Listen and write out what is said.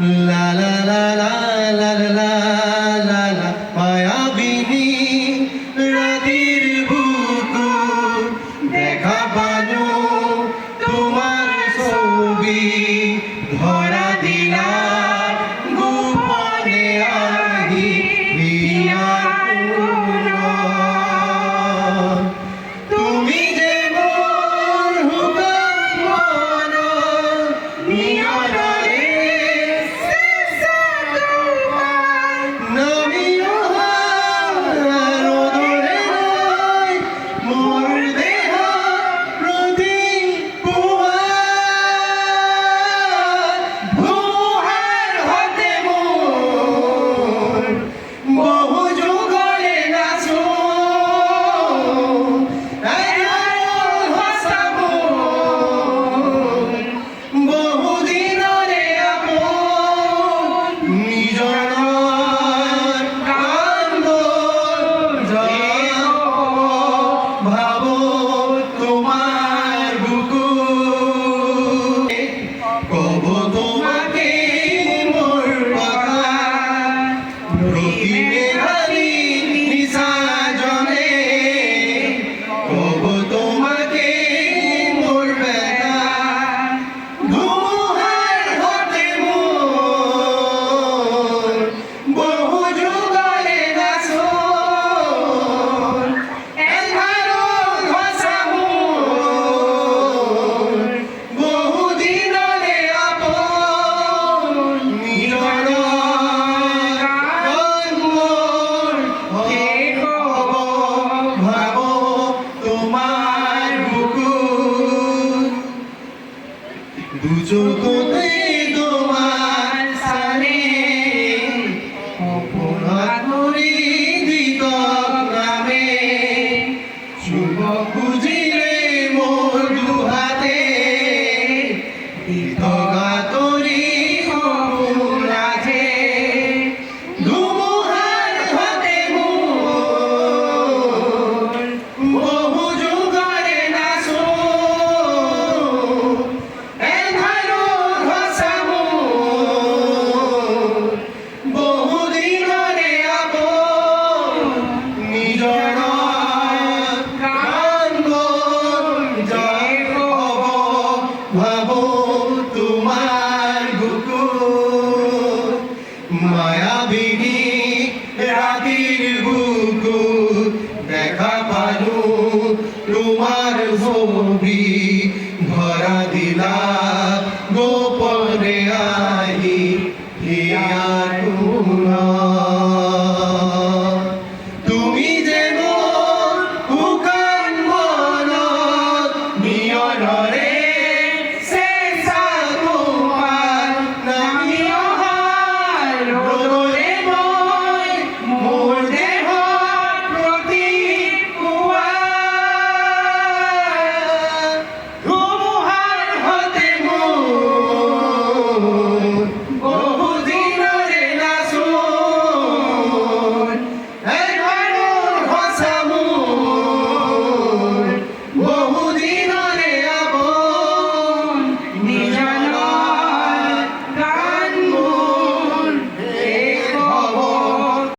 লা লা লা লা লা লা লা লা মায়াবিনী রাতের বুকু দেখা পানো তোমার ছবি ধরা দিলা গোপনে আহি তুমি যে মোর হুকুম মানো নিয়রে নামিও রোদরে নাই মোর দেহ প্রতি ভুহার হতে মোর বহু যুগলে নাচো বহু দিনরে আপন নিজর কান্দ ভাবো তোমার বুকু কব তোমাকে মোর কথা রতিমে হারি নিশা জনে কব তোমাকে মোর ব্যথা ধুমুহার হতে মোর বহু যুগলে নাচো এধারো ঘষা মোর বহু দিনরে আপন নিজর মোর কে কব ভাবো তোমার বুকু দু চোখতে তোমার সানে অপরাধ করি দিত নামে শুভ খুঁজিলে মোর দুহাতে দিত গাতরি অপরাধে ধুমুহার হতে মোর বহু যুগরে নাচো এধারো ঘষা মোর বহু দিনরে আপন নিজর কান্দ জয় কব ভাবো তোমার বুকু মায়াবী